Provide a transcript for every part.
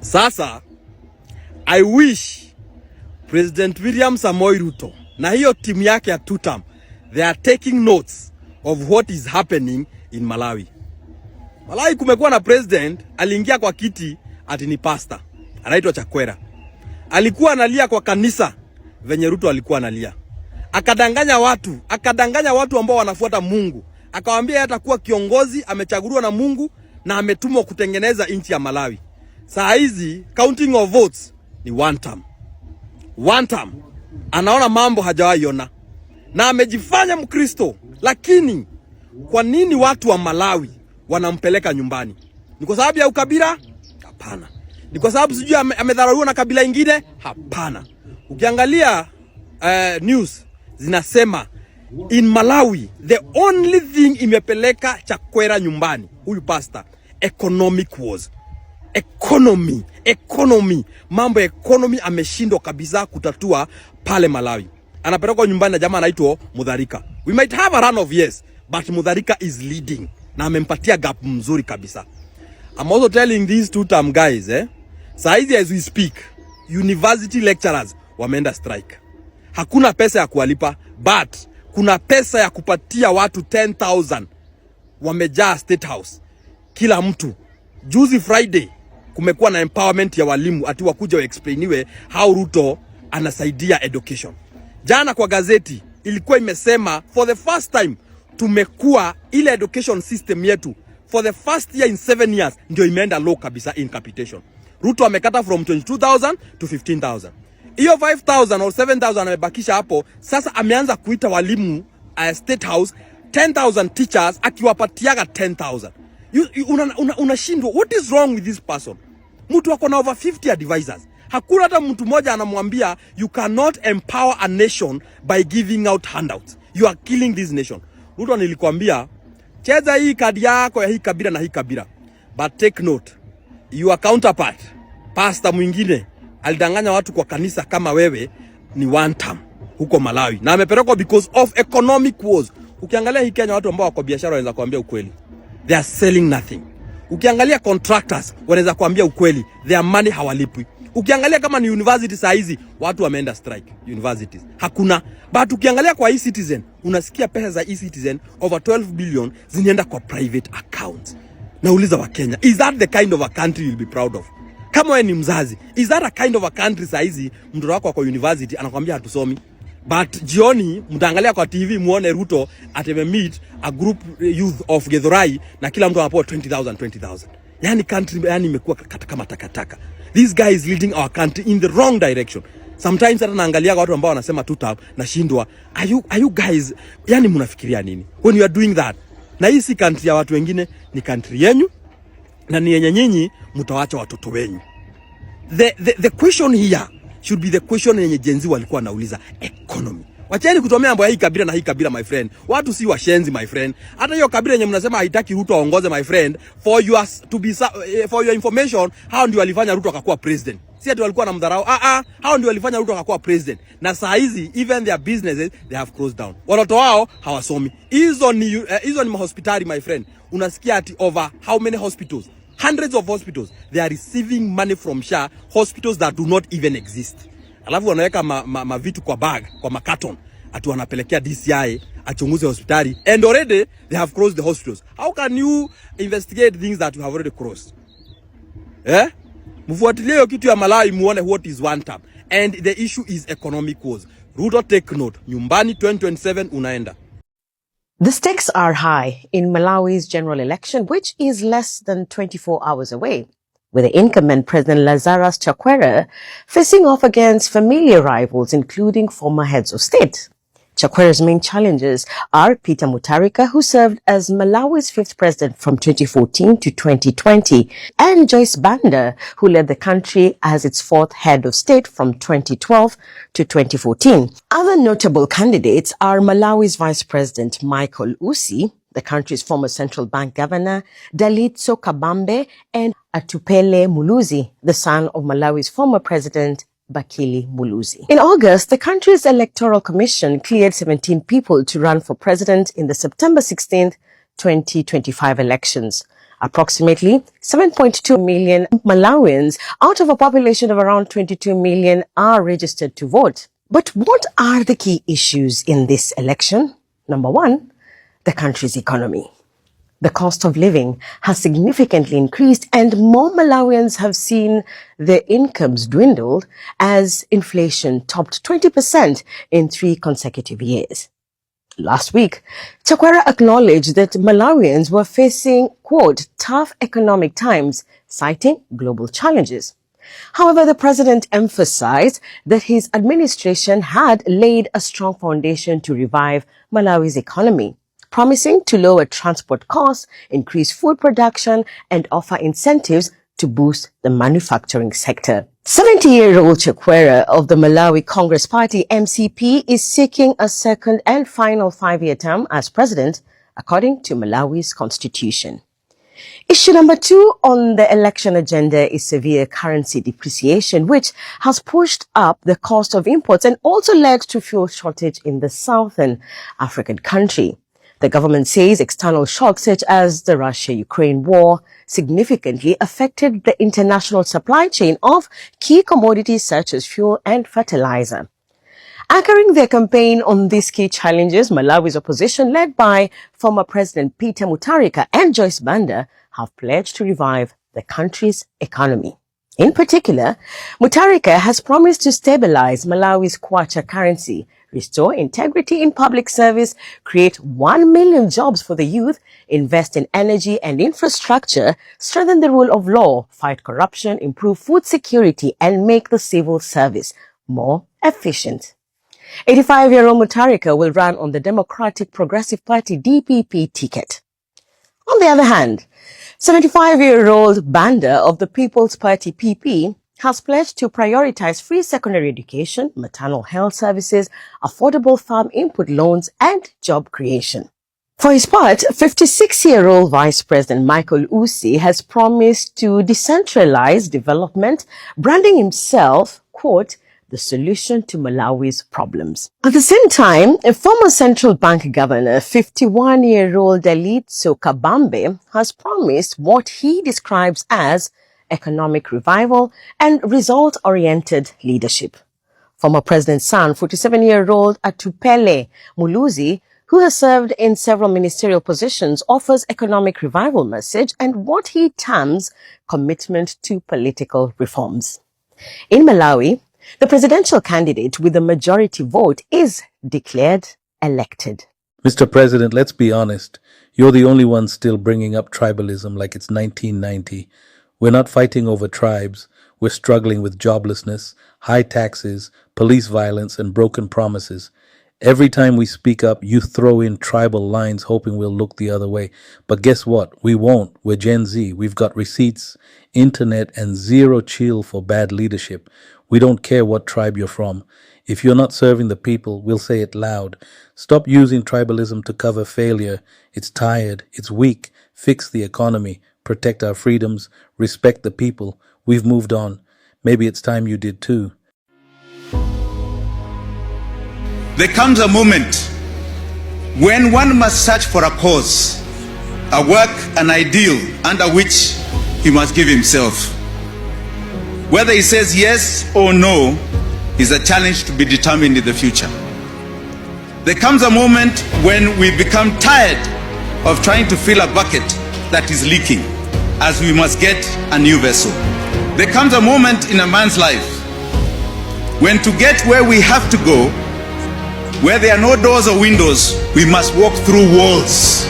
Sasa, I wish President William Samoei Ruto na hiyo timu yake ya two-term, they are taking notes of what is happening in Malawi. Malawi kumekuwa na president, aliingia kwa kiti ati ni pastor, anaitwa Chakwera. Alikuwa analia kwa kanisa venye Ruto alikuwa analia. Akadanganya watu ambao wanafuata Mungu. Akawaambia yeye atakuwa kiongozi, amechaguliwa na Mungu na ametumwa kutengeneza nchi ya Malawi. Saa hizi counting of votes ni Wantam. Anaona mambo hajawahi ona. Na amejifanya Mkristo. Lakini kwa nini watu wa Malawi wanampeleka nyumbani? Ni kwa sababu ya ukabila? Hapana. Ni kwa sababu sijui amedharauliwa na kabila ingine? Hapana. Ukiangalia news zinasema in Malawi the only thing imepeleka Chakwera nyumbani, huyu pastor, economic wars. Economy. Mambo ya economy ameshindwa kabisa kutatua pale Malawi. Anapelekwa nyumbani na jamaa anaitwa Mudharika. We might have a run of years, but Mudharika is leading. Na amempatia gap mzuri kabisa. I'm also telling these two-term guys, saizi as we speak, university lecturers wameenda strike. Hakuna pesa ya kuwalipa, but kuna pesa ya kupatia watu 10,000. Wamejaa State House. Kila mtu. Juzi Friday kumekuwa na empowerment ya walimu ati wakuja waexplainiwe how Ruto anasaidia education. Jana kwa gazeti ilikuwa imesema for the first time tumekuwa ile education system yetu for the first year in 7 years ndio imeenda low kabisa in capitation. Ruto amekata from 22,000 to 15,000. Hiyo 5,000 or 7,000 amebakisha hapo. Sasa ameanza kuita walimu State House 10,000 teachers akiwapatiaga 10,000. Unashindwa, what is wrong with this person? Mtu wako na over 50 advisors. Hakuna hata mtu mmoja anamwambia you cannot empower a nation by giving out handouts. You are killing this nation. Ruto nilikwambia cheza hii kadi yako ya hii kabila na hii kabila. But take note, your counterpart, pastor mwingine alidanganya watu kwa kanisa kama wewe ni Wantam huko Malawi. Na amepelekwa because of economic wars. Ukiangalia hii Kenya watu ambao wako biashara wanaweza kuambia ukweli. They are selling nothing. Ukiangalia contractors wanaweza kuambia ukweli. Their money hawalipwi. Ukiangalia kama ni university saa hizi watu wameenda strike universities. Hakuna. But ukiangalia kwa e-citizen unasikia pesa za e-citizen over 12 billion zinaenda kwa private accounts. Nauliza wa Kenya, is that the kind of a country you'll be proud of? Kama wewe ni mzazi, is that a kind of a country saa hizi mtoto wako kwa university anakuambia hatusomi? But jioni mtaangalia kwa TV muone Ruto ateme meet a group youth of Githurai na kila mtu anapewa 20,000. Yani country yani imekuwa kama takataka. This guy is leading our country in the wrong direction. Sometimes hata naangalia watu ambao wanasema two-term na shindwa. Are you guys yani mnafikiria nini when you are doing that? Na hii si country ya watu wengine, ni country yenu na ni yenye nyinyi mtawacha watoto wenu. The question here should be the question yenye Genz walikuwa nauliza, economy. Wacheni kutomea mambo ya hii kabila na hii kabila, my friend. Watu si washenzi, my friend. Hata hiyo kabila yenye mnasema haitaki Ruto aongoze, my friend, for your information, hao ndio walifanya Ruto akakuwa president. Si ati walikuwa na mdharau. Hao ndio walifanya Ruto akakuwa president. Na saa hizi even their businesses they have closed down. Watoto wao hawasomi. Hizo ni mahospitali, my friend. Unasikia ati over how many hospitals? Hundreds of hospitals. They are receiving money from SHA, hospitals that do not even exist. Alafu wanaweka vitu kwa bag, kwa makaton. Ati wanapelekea DCI achunguze hospitali. And already they have closed the hospitals. How can you investigate things that you have already crossed? Mfuatilie hiyo kitu ya Malawi muone what is Wantam. And the issue is economic wars. Ruto, take note. Nyumbani 2027 unaenda. The stakes are high in Malawi's general election, which is less than 24 hours away, with the incumbent President Lazarus Chakwera facing off against familiar rivals, including former heads of state. Chakwera's main challengers are Peter Mutharika, who served as Malawi's 5th president from 2014 to 2020, and Joyce Banda, who led the country as its 4th head of state from 2012 to 2014. Other notable candidates are Malawi's Vice President Michael Ussi, the country's former central bank governor, Dalitso Kabambe, and Atupele Muluzi, the son of Malawi's former president, Bakili Muluzi. In August, the country's electoral commission cleared 17 people to run for president in the September 16th, 2025 elections. Approximately 7.2 million Malawians out of a population of around 22 million are registered to vote. But what are the key issues in this election? Number one, the country's economy. The cost of living has significantly increased and more Malawians have seen their incomes dwindled as inflation topped 20% in 3 consecutive years. Last week, Chakwera acknowledged that Malawians were facing, quote, tough economic times, citing global challenges. However, the president emphasized that his administration had laid a strong foundation to revive Malawi's economy, promising to lower transport costs, increase food production, and offer incentives to boost the manufacturing sector. 70-year-old Chakwera of the Malawi Congress Party, MCP, is seeking a second and final 5-year term as president, according to Malawi's constitution. Issue number 2 on the election agenda is severe currency depreciation, which has pushed up the cost of imports and also led to fuel shortage in the southern African country. The government says external shocks such as the Russia-Ukraine war significantly affected the international supply chain of key commodities such as fuel and fertilizer. Anchoring their campaign on these key challenges, Malawi's opposition, led by former President Peter Mutharika and Joyce Banda, have pledged to revive the country's economy. In particular, Mutharika has promised to stabilize Malawi's kwacha currency, restore integrity in public service, create 1 million jobs for the youth, invest in energy and infrastructure, strengthen the rule of law, fight corruption, improve food security, and make the civil service more efficient. 85-year-old Mutharika will run on the Democratic Progressive Party DPP ticket. On the other hand, 75-year-old Banda of the People's Party PP has pledged to prioritize free secondary education, maternal health services, affordable farm input loans, and job creation. For his part, 56-year-old Vice President Michael Usi has promised to decentralize development, branding himself, quote, the solution to Malawi's problems. At the same time, a former central bank governor, 51-year-old Dalitso Kabambe, has promised what he describes as economic revival and result-oriented leadership. Former President's son, 47-year-old Atupele Muluzi, who has served in several ministerial positions, offers economic revival message and what he terms commitment to political reforms. In Malawi, the presidential candidate with the majority vote is declared elected. Mr. President, let's be honest. You're the only one still bringing up tribalism like it's 1990. We're not fighting over tribes. We're struggling with joblessness, high taxes, police violence, and broken promises. Every time we speak up, you throw in tribal lines hoping we'll look the other way. But guess what? We won't. We're Gen Z. We've got receipts, internet, and zero chill for bad leadership. We don't care what tribe you're from. If you're not serving the people, we'll say it loud. Stop using tribalism to cover failure. It's tired. It's weak. Fix the economy. Protect our freedoms. Respect the people. We've moved on. Maybe it's time you did too. There comes a moment when one must search for a cause, a work, an ideal under which he must give himself. Whether he says yes or no is a challenge to be determined in the future. There comes a moment when we become tired of trying to fill a bucket that is leaking, as we must get a new vessel. There comes a moment in a man's life when to get where we have to go, where there are no doors or windows, we must walk through walls.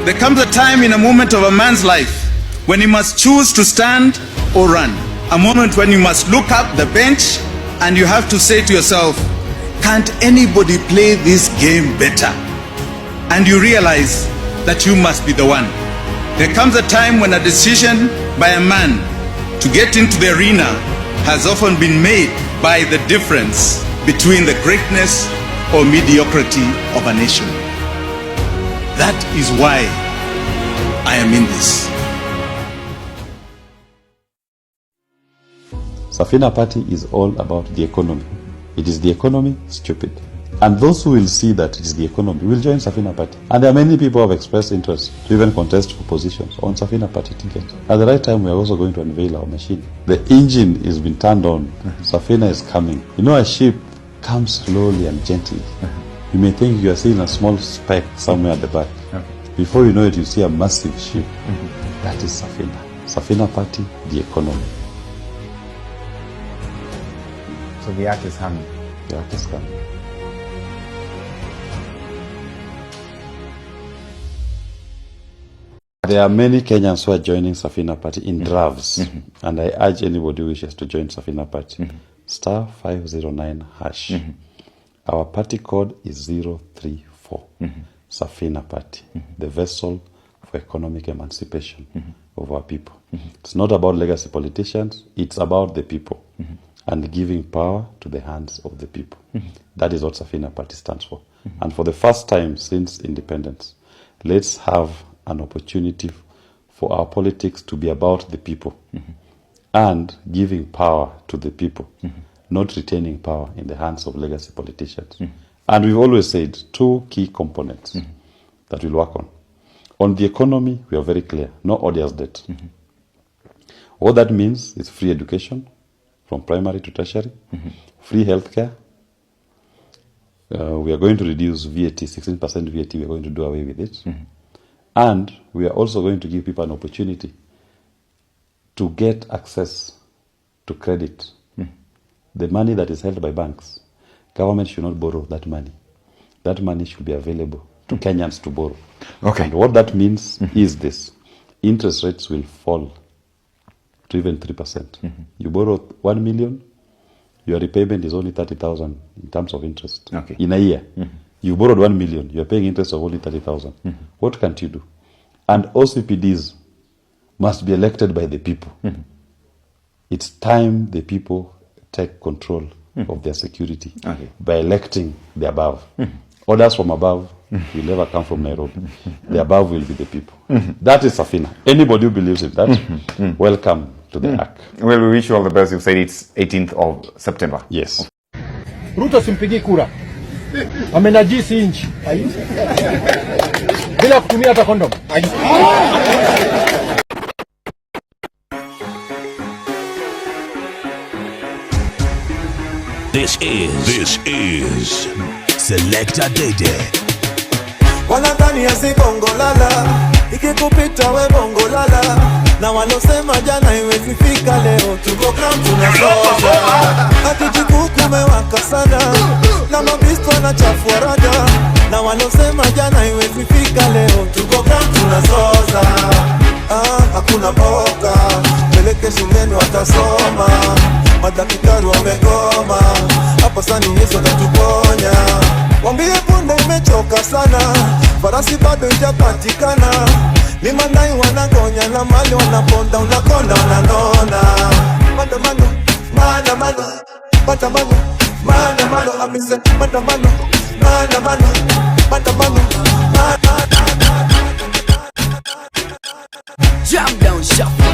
There comes a time in a moment of a man's life when he must choose to stand or run. A moment when you must look up the bench and you have to say to yourself, can't anybody play this game better? And you realize that you must be the one. There comes a time when a decision by a man to get into the arena has often been made by the difference between the greatness or mediocrity of a nation. That is why I am in this. Safina Party is all about the economy. It is the economy, stupid. And those who will see that it is the economy will join Safina Party. And there are many people who have expressed interest to even contest for positions on Safina Party tickets. At the right time, we are also going to unveil our machine. The engine has been turned on. Safina is coming. You know, a ship comes slowly and gently. You may think you are seeing a small speck somewhere at the back. Before you know it, you see a massive ship. That is Safina. Safina Party, the economy. So the act is humming. The act is coming. There are many Kenyans who are joining Safina Party in drafts, and I urge anybody who wishes to join Safina Party. Star 509 hash. Our party code is 034. Safina Party, the vessel for economic emancipation of our people. It's not about legacy politicians, it's about the people and giving power to the hands of the people. That is what Safina Party stands for. And for the first time since independence, let's have an opportunity for our politics to be about the people and giving power to the people, not retaining power in the hands of legacy politicians. And we've always said two key components that we'll work on. On the economy, we are very clear, no odious debt. What that means is free education from primary to tertiary, free healthcare. We are going to reduce VAT, 16% VAT, we are going to do away with it. And we are also going to give people an opportunity to get access to credit. The money that is held by banks, government should not borrow that money. That money should be available to Kenyans to borrow. Okay. And what that means is this. Interest rates will fall to even 3%. You borrow 1 million, your repayment is only 30,000 in terms of interest. In a year. You borrowed 1 million, you are paying interest of only 30,000. What can't you do? And OCPDs must be elected by the people. It's time the people take control of their security by electing the above. Orders from above will never come from Nairobi. The above will be the people. That is Safina. Anybody who believes in that, welcome to the ARC. Well, we wish you all the best. You said it's 18th of September. Yes. Ruto simpigi kura. Amenajisi inchi. Bila kutumia hata kondom. This is Selector Dede. Wanadhani ya bongo lala, ikikupita we bongo lala. Na walosema jana iwezi fika leo, tuko ground tunasonga. Hatujikuku mewaka sana, na mabisto na chafua raga. Na walosema jana iwezi fika leo, tuko ground tunasonga. Hakuna boka, peleke shuleni watasoma. Madaktari wamegoma, hapa sani Yesu atatuponya. Wambie punde imechoka sana, farasi bado ijapatikana. Ni mandai wanagonya na mali wanaponda, unakonda wananona. Mandamano, mandamano, mandamano, mandamano, amise mandamano, mandamano, mandamano, Jam down shuffle.